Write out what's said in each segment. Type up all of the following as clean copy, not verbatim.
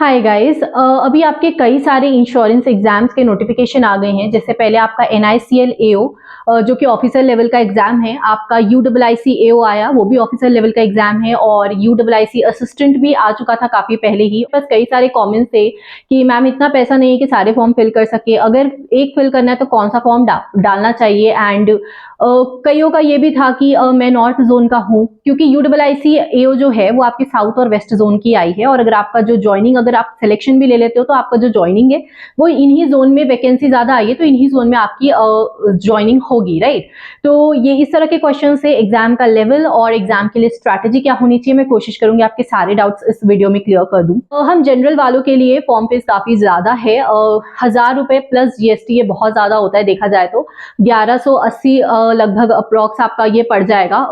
Hi guys, अभी आपके कई सारे इंश्योरेंस एग्जाम्स के नोटिफिकेशन आ गए हैं। जैसे पहले आपका NICL AO जो कि ऑफिसर लेवल का एग्जाम है, आपका UIIC AO आया, वो भी ऑफिसर लेवल का एग्जाम है, और UIIC असिस्टेंट भी आ चुका था काफी पहले ही। बस कई सारे कमेंट्स थे कि मैम इतना पैसा नहीं है कि सारे फॉर्म फिल कर सके, अगर एक फिल करना है तो कौन सा फॉर्म डालना चाहिए। एंड कईयों का ये भी था कि मैं नॉर्थ जोन का हूँ, क्योंकि UIIC AO जो है वो आपकी साउथ और वेस्ट जोन की आई है, और अगर आपका जो ज्वाइनिंग, अगर आप सिलेक्शन भी ले लेते हो तो आपका जो ज्वाइनिंग है वो इन्हीं जोन में, वैकेंसी ज्यादा आई है तो इन्हीं जोन में आपकी ज्वाइनिंग होगी, राइट। तो ये इस तरह के क्वेश्चन से एग्जाम का लेवल और एग्जाम के लिए स्ट्रैटेजी क्या होनी चाहिए, मैं कोशिश करूंगी आपके सारे डाउट्स इस वीडियो में क्लियर कर दूं। हम जनरल वालों के लिए फॉर्म फीस काफी ज्यादा है, 1000 रुपए प्लस GST, ये बहुत ज्यादा होता है देखा जाए तो 1180 लगभग अप्रोक्स आपका ये पड़ जाएगा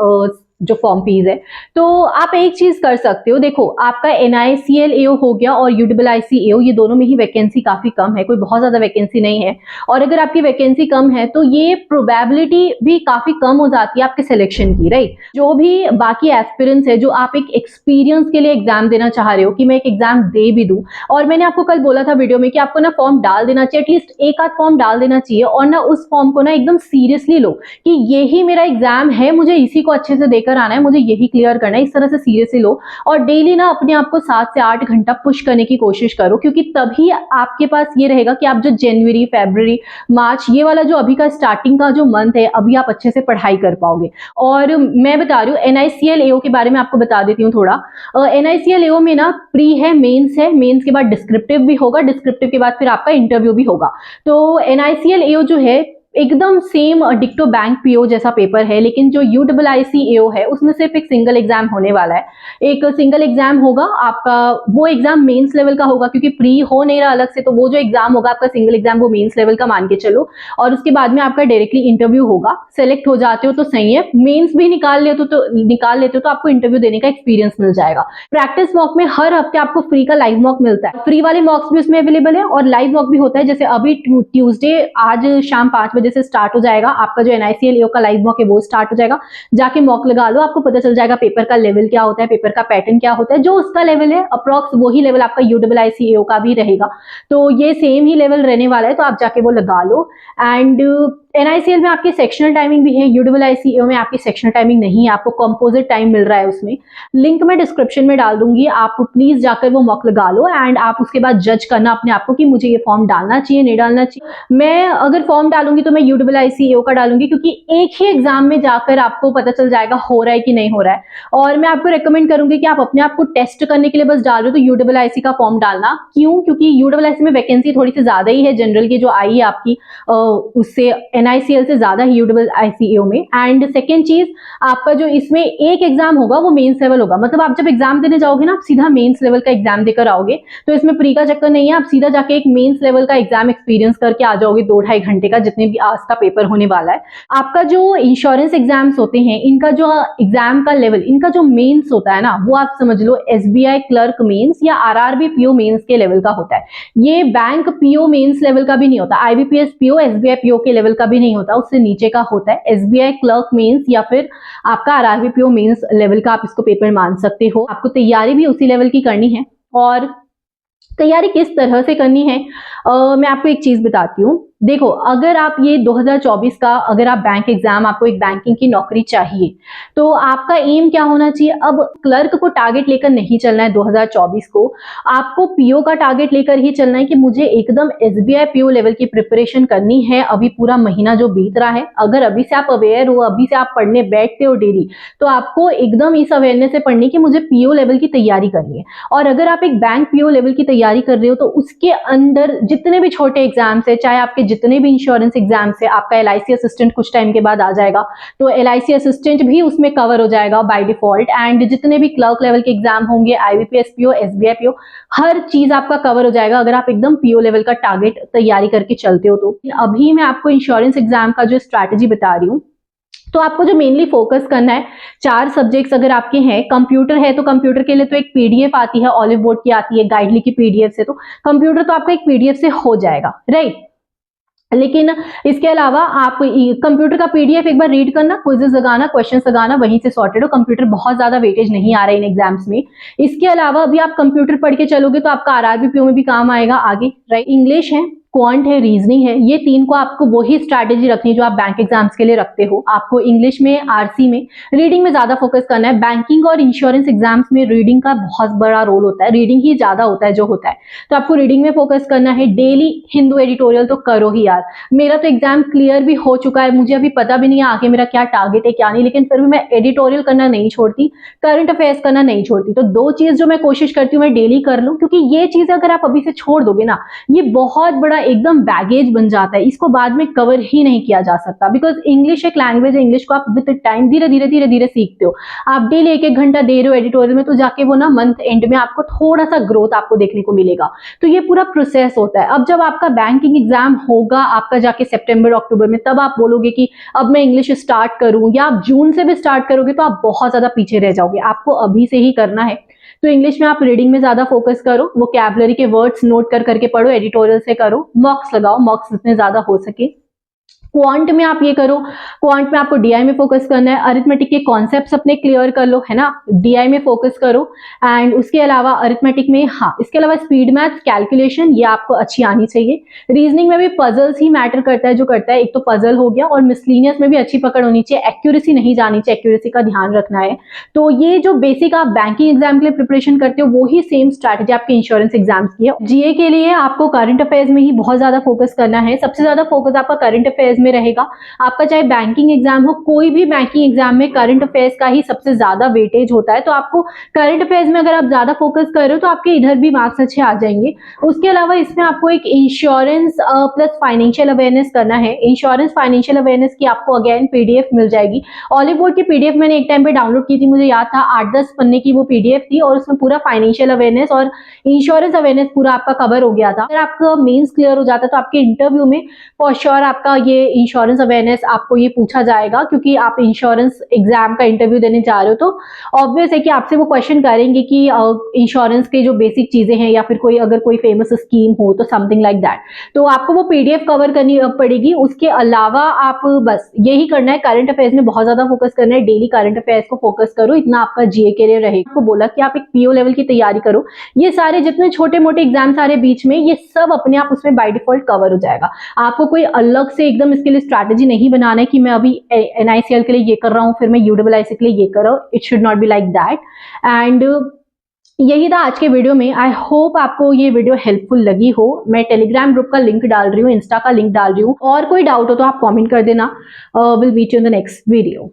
जो फॉर्म फीस है। तो आप एक चीज कर सकते हो, देखो आपका NICL AO हो गया और UIIC AO, ये दोनों में ही वैकेंसी काफी कम है, कोई बहुत ज्यादा वैकेंसी नहीं है। और अगर आपकी वैकेंसी कम है तो ये प्रोबेबिलिटी भी काफी कम हो जाती है आपके सिलेक्शन की, राइट। जो भी बाकी एस्पिरेंट्स है, जो आप एक एक्सपीरियंस के लिए एग्जाम देना चाह रहे हो कि मैं एक एग्जाम दे भी दूं, और मैंने आपको कल बोला था वीडियो में कि आपको ना फॉर्म डाल देना चाहिए, एटलीस्ट एक आध फॉर्म डाल देना चाहिए, और ना उस फॉर्म को ना एकदम सीरियसली लो कि यही मेरा एग्जाम है, मुझे इसी को अच्छे से देकर आना है, मुझे यही क्लियर करना है, इस तरह से सीरियसली लो। और डेली ना अपने आप को 7 से 8 घंटा पुश करने की कोशिश करो, क्योंकि तभी आपके पास ये रहेगा कि आप जो जनवरी, फरवरी, मार्च, ये वाला जो अभी का स्टार्टिंग का जो मंथ है, अभी आप अच्छे से पढ़ाई कर पाओगे। और मैं बता रही हूँ NICL AO के बारे में, आपको बता देती हूँ थोड़ा। NICL AO में ना प्री है, मेंस है, मेंस के बाद डिस्क्रिप्टिव भी होगा, डिस्क्रिप्टिव के बाद फिर आपका इंटरव्यू भी होगा। तो NICL AO जो है एकदम सेम डिक्टो बैंक PO जैसा पेपर है, लेकिन जो UIIC AO है उसमें सिर्फ एक सिंगल एग्जाम होने वाला है। एक सिंगल एग्जाम होगा आपका, वो एग्जाम मेंस लेवल का होगा, क्योंकि प्री हो नहीं रहा अलग से, तो वो जो एग्जाम होगा आपका सिंगल एग्जाम, वो मेंस लेवल का मान के चलो। और उसके बाद में आपका डायरेक्टली इंटरव्यू होगा। सेलेक्ट हो जाते हो तो सही है, मेंस भी निकाल लेते हो तो आपको इंटरव्यू देने का एक्सपीरियंस मिल जाएगा। प्रैक्टिस मॉक में हर हफ्ते आपको फ्री का लाइव मॉक मिलता है, फ्री वाले मॉक्स भी उसमें अवेलेबल है, और लाइव मॉक भी होता है। जैसे अभी ट्यूसडे आज शाम 5 बजे से स्टार्ट हो जाएगा आपका जो NICL AO का लाइव मॉक है, वो स्टार्ट हो जाएगा। जाके मॉक लगा लो, आपको पता चल जाएगा पेपर का लेवल क्या होता है, पेपर का पैटर्न क्या होता है। जो उसका लेवल है अप्रोक्स वही लेवल आपका UIIC AO का भी रहेगा, तो ये सेम ही लेवल रहने वाला है, तो आप जाके वो लगा लो। एंड NICL में आपकी सेक्शनल टाइमिंग भी है, UIIC AO में आपकी सेक्शनल टाइमिंग नहीं है, आपको कंपोजिट टाइम मिल रहा है उसमें। लिंक मैं डिस्क्रिप्शन में डाल दूंगी, आप प्लीज जाकर वो मॉक लगा लो, एंड आप उसके बाद जज करना अपने आप को कि मुझे ये फॉर्म डालना चाहिए, नहीं डालना चाहिए। मैं अगर फॉर्म डालूंगी तो मैं UIIC AO का डालूंगी, क्योंकि एक ही एग्जाम में जाकर आपको पता चल जाएगा हो रहा है कि नहीं हो रहा है। और मैं आपको रेकमेंड करूंगी कि आप अपने आप को टेस्ट करने के लिए बस डाल रहे हो तो UIIC का फॉर्म डालना। क्यों? क्योंकि UIIC में वैकेंसी थोड़ी सी ज्यादा ही है जनरल की जो आई है आपकी, उससे NICL से ज्यादा है UIIC AO में। एंड सेकेंड चीज, आपका जो इसमें एक एग्जाम होगा वो मेंस लेवल होगा, मतलब आप जब एग्जाम देने जाओगे ना, आप सीधा मेंस लेवल का एग्जाम देकर आओगे, तो इसमें प्री का चक्कर नहीं है, आप सीधा जाके एक मेंस लेवल का एग्जाम एक्सपीरियंस करके आ जाओगे 2-2.5 घंटे का, जितने भी आज का पेपर होने वाला है। आपका जो इंश्योरेंस एग्जाम्स होते हैं, इनका जो एग्जाम का लेवल, इनका जो मेंस होता है ना, वो आप समझ लो SBI क्लर्क मेंस या RRB PO मेंस के लेवल का होता है। ये बैंक PO मेंस लेवल का भी नहीं होता, IBPS PO, SBI PO के लेवल का भी नहीं होता, उससे नीचे का होता है। SBI क्लर्क मेंस या फिर आपका RRB PO मेंस लेवल का आप इसको पेपर मान सकते हो। आपको तैयारी भी उसी लेवल की करनी है, और तैयारी किस तरह से करनी है मैं आपको एक चीज बताती हूँ। देखो, अगर आप ये 2024 का, अगर आप बैंक एग्जाम, आपको एक बैंकिंग की नौकरी चाहिए, तो आपका एम क्या होना चाहिए? अब क्लर्क को टारगेट लेकर नहीं चलना है 2024 को, आपको PO का टारगेट लेकर ही चलना है कि मुझे एकदम SBI PO लेवल की प्रिपरेशन करनी है। अभी पूरा महीना जो बीत रहा है, अगर अभी से आप अवेयर हो, अभी से आप पढ़ने बैठते हो डेली, तो आपको एकदम इस अवेयरनेस से पढ़नी कि मुझे PO लेवल की तैयारी करनी है। और अगर आप एक बैंक PO लेवल की तैयारी कर रहे हो, तो उसके अंदर जितने भी छोटे एग्जाम्स है, चाहे आपके जितने भी इंश्योरेंस एग्जाम्स है, आपका LIC असिस्टेंट कुछ टाइम के बाद आ जाएगा, तो LIC असिस्टेंट भी उसमें कवर हो जाएगा बाय डिफॉल्ट। एंड जितने भी क्लर्क लेवल के एग्जाम होंगे, IBPS PO, SBI PO, हर चीज आपका कवर हो जाएगा अगर आप एकदम PO लेवल का टारगेट तैयारी करके चलते हो। तो अभी मैं आपको इंश्योरेंस एग्जाम का जो स्ट्रैटेजी बता रही हूँ, तो आपको जो मेनली फोकस करना है, 4 सब्जेक्ट्स अगर आपके हैं, कंप्यूटर है तो कंप्यूटर के लिए तो एक PDF आती है, ऑलिव बोर्ड की आती है, गाइडली की PDF से, तो कंप्यूटर तो आपका एक PDF से हो जाएगा, राइट। लेकिन इसके अलावा आप कंप्यूटर का पीडीएफ एक बार रीड करना, क्विजेस लगाना, क्वेश्चंस लगाना, वहीं से सॉर्टेड हो। कंप्यूटर बहुत ज्यादा वेटेज नहीं आ रहा है इन एग्जाम्स में। इसके अलावा अभी आप कंप्यूटर पढ़ के चलोगे तो आपका आरआरबी पीओ में भी काम आएगा आगे, राइट। इंग्लिश है, क्वांट है, रीजनिंग है, ये तीन को आपको वही स्ट्रैटेजी रखनी है जो आप बैंक एग्जाम्स के लिए रखते हो। आपको इंग्लिश में, आरसी में, रीडिंग में ज्यादा फोकस करना है। बैंकिंग और इंश्योरेंस एग्जाम्स में रीडिंग का बहुत बड़ा रोल होता है, रीडिंग ही ज्यादा होता है जो होता है, तो आपको रीडिंग में फोकस करना है। डेली हिंदू एडिटोरियल तो करो ही यार। मेरा तो एग्जाम क्लियर भी हो चुका है, मुझे अभी पता भी नहीं है आगे मेरा क्या टारगेट है क्या नहीं, लेकिन फिर भी मैं एडिटोरियल करना नहीं छोड़ती, करंट अफेयर्स करना नहीं छोड़ती। तो दो चीज जो मैं कोशिश करती हूँ मैं डेली कर लूँ, क्योंकि ये चीज अगर आप अभी से छोड़ दोगे ना, ये बहुत बड़ा एकदम बैगेज बन जाता है, इसको बाद में कवर ही नहीं किया जा सकता। बिकॉज इंग्लिश एक लैंग्वेज है, इंग्लिश को आप विद टाइम धीरे धीरे धीरे धीरे सीखते हो। आप डेली एक एक घंटा दे रहे हो एडिटोरियल में, तो जाके वो ना मंथ एंड में आपको थोड़ा सा ग्रोथ आपको देखने को मिलेगा। तो ये पूरा प्रोसेस होता है। अब जब आपका बैंकिंग एग्जाम होगा आपका जाके सितंबर अक्टूबर में, तब आप बोलोगे कि अब मैं इंग्लिश स्टार्ट करूं, या आप जून से भी स्टार्ट करोगे तो आप बहुत ज्यादा पीछे रह जाओगे। आपको अभी से ही करना है। तो इंग्लिश में आप रीडिंग में ज्यादा फोकस करो, वोकैबुलरी के वर्ड्स नोट कर करके पढ़ो, एडिटोरियल से करो, मॉक्स लगाओ, मॉक्स जितने ज्यादा हो सके। क्वांट में आप ये करो, क्वांट में आपको डीआई में फोकस करना है। अरिथमेटिक के कॉन्सेप्ट्स अपने क्लियर कर लो, है ना, डीआई में फोकस करो। एंड उसके अलावा अरिथमेटिक में, हाँ, इसके अलावा स्पीड मैथ्स, कैलकुलेशन, ये आपको अच्छी आनी चाहिए। रीजनिंग में भी पजल्स ही मैटर करता है, जो करता है एक तो पजल हो गया, और मिसलिनियस में भी अच्छी पकड़ होनी चाहिए, एक्यूरेसी नहीं जानी चाहिए, एक्यूरेसी का ध्यान रखना है। तो ये जो बेसिक आप बैंकिंग एग्जाम के लिए प्रिपरेशन करते हो, वो ही सेम स्ट्रैटेजी आपके इंश्योरेंस एग्जाम्स की है। जीए के लिए आपको करंट अफेयर्स में ही बहुत ज्यादा फोकस करना है, सबसे ज्यादा फोकस आपका करंट अफेयर्स में रहेगा। आपका चाहे बैंकिंग एग्जाम हो, कोई भी बैंकिंग एग्जाम में करंट अफेयर्स का ही सबसे ज्यादा वेटेज होता है। तो आपको करंट अफेयर्स में अगर आप ज्यादा फोकस कर रहे हो तो आपके इधर भी मार्क्स अच्छे आ जाएंगे। उसके अलावा इसमें आपको एक इंश्योरेंस प्लस फाइनेंशियल अवेयरनेस करना है। इंश्योरेंस फाइनेंशियल अवेयरनेस की आपको अगेन पीडीएफ मिल जाएगी। ऑलिव बोर्ड की पीडीएफ मैंने एक टाइम पे डाउनलोड की थी, मुझे याद था 8-10 पन्ने की वो पीडीएफ थी, और उसमें पूरा फाइनेंशियल अवेयरनेस और इंश्योरेंस अवेयरनेस पूरा आपका कवर हो गया था। अगर आपका मेंस क्लियर हो जाता है तो आपके इंटरव्यू में फॉर श्योर आपका ये इंश्योरेंस अवेयरनेस आपको ये पूछा जाएगा, क्योंकि आप इंश्योरेंस एग्जाम का इंटरव्यू देने जा रहे हो। तो ऑब्वियस है कि आपसे वो क्वेश्चन करेंगे कि इंश्योरेंस के जो बेसिक चीजें हैं, या फिर कोई अगर कोई फेमस स्कीम हो तो समथिंग लाइक दैट, तो आपको वो पीडीएफ कवर करनी पड़ेगी। उसके अलावा आप बस यही करना है, करंट अफेयर्स में बहुत ज्यादा फोकस करना है, डेली करंट अफेयर्स को फोकस करो, इतना आपका जीए के लिए रहेगा। आपको बोला कि आप एक पीओ लेवल की तैयारी करो, ये सारे जितने छोटे मोटे एग्जाम सारे बीच में, ये सब अपने आप उसमें बाय डिफॉल्ट कवर हो जाएगा। आपको कोई अलग से एकदम इसके लिए स्ट्रैटेजी नहीं बनाना है कि मैं अभी एनआईसीएल के लिए ये कर रहा हूं, फिर मैं यूडब्ल्यूआईसी के लिए ये कर रहा हूं। It should not be like that. And यही था आज के वीडियो में। आई होप आपको ये वीडियो हेल्पफुल लगी हो। मैं टेलीग्राम ग्रुप का लिंक डाल रही हूँ, इंस्टा का लिंक डाल रही हूँ, और कोई डाउट हो तो आप कमेंट कर देना। Will meet you in the next video.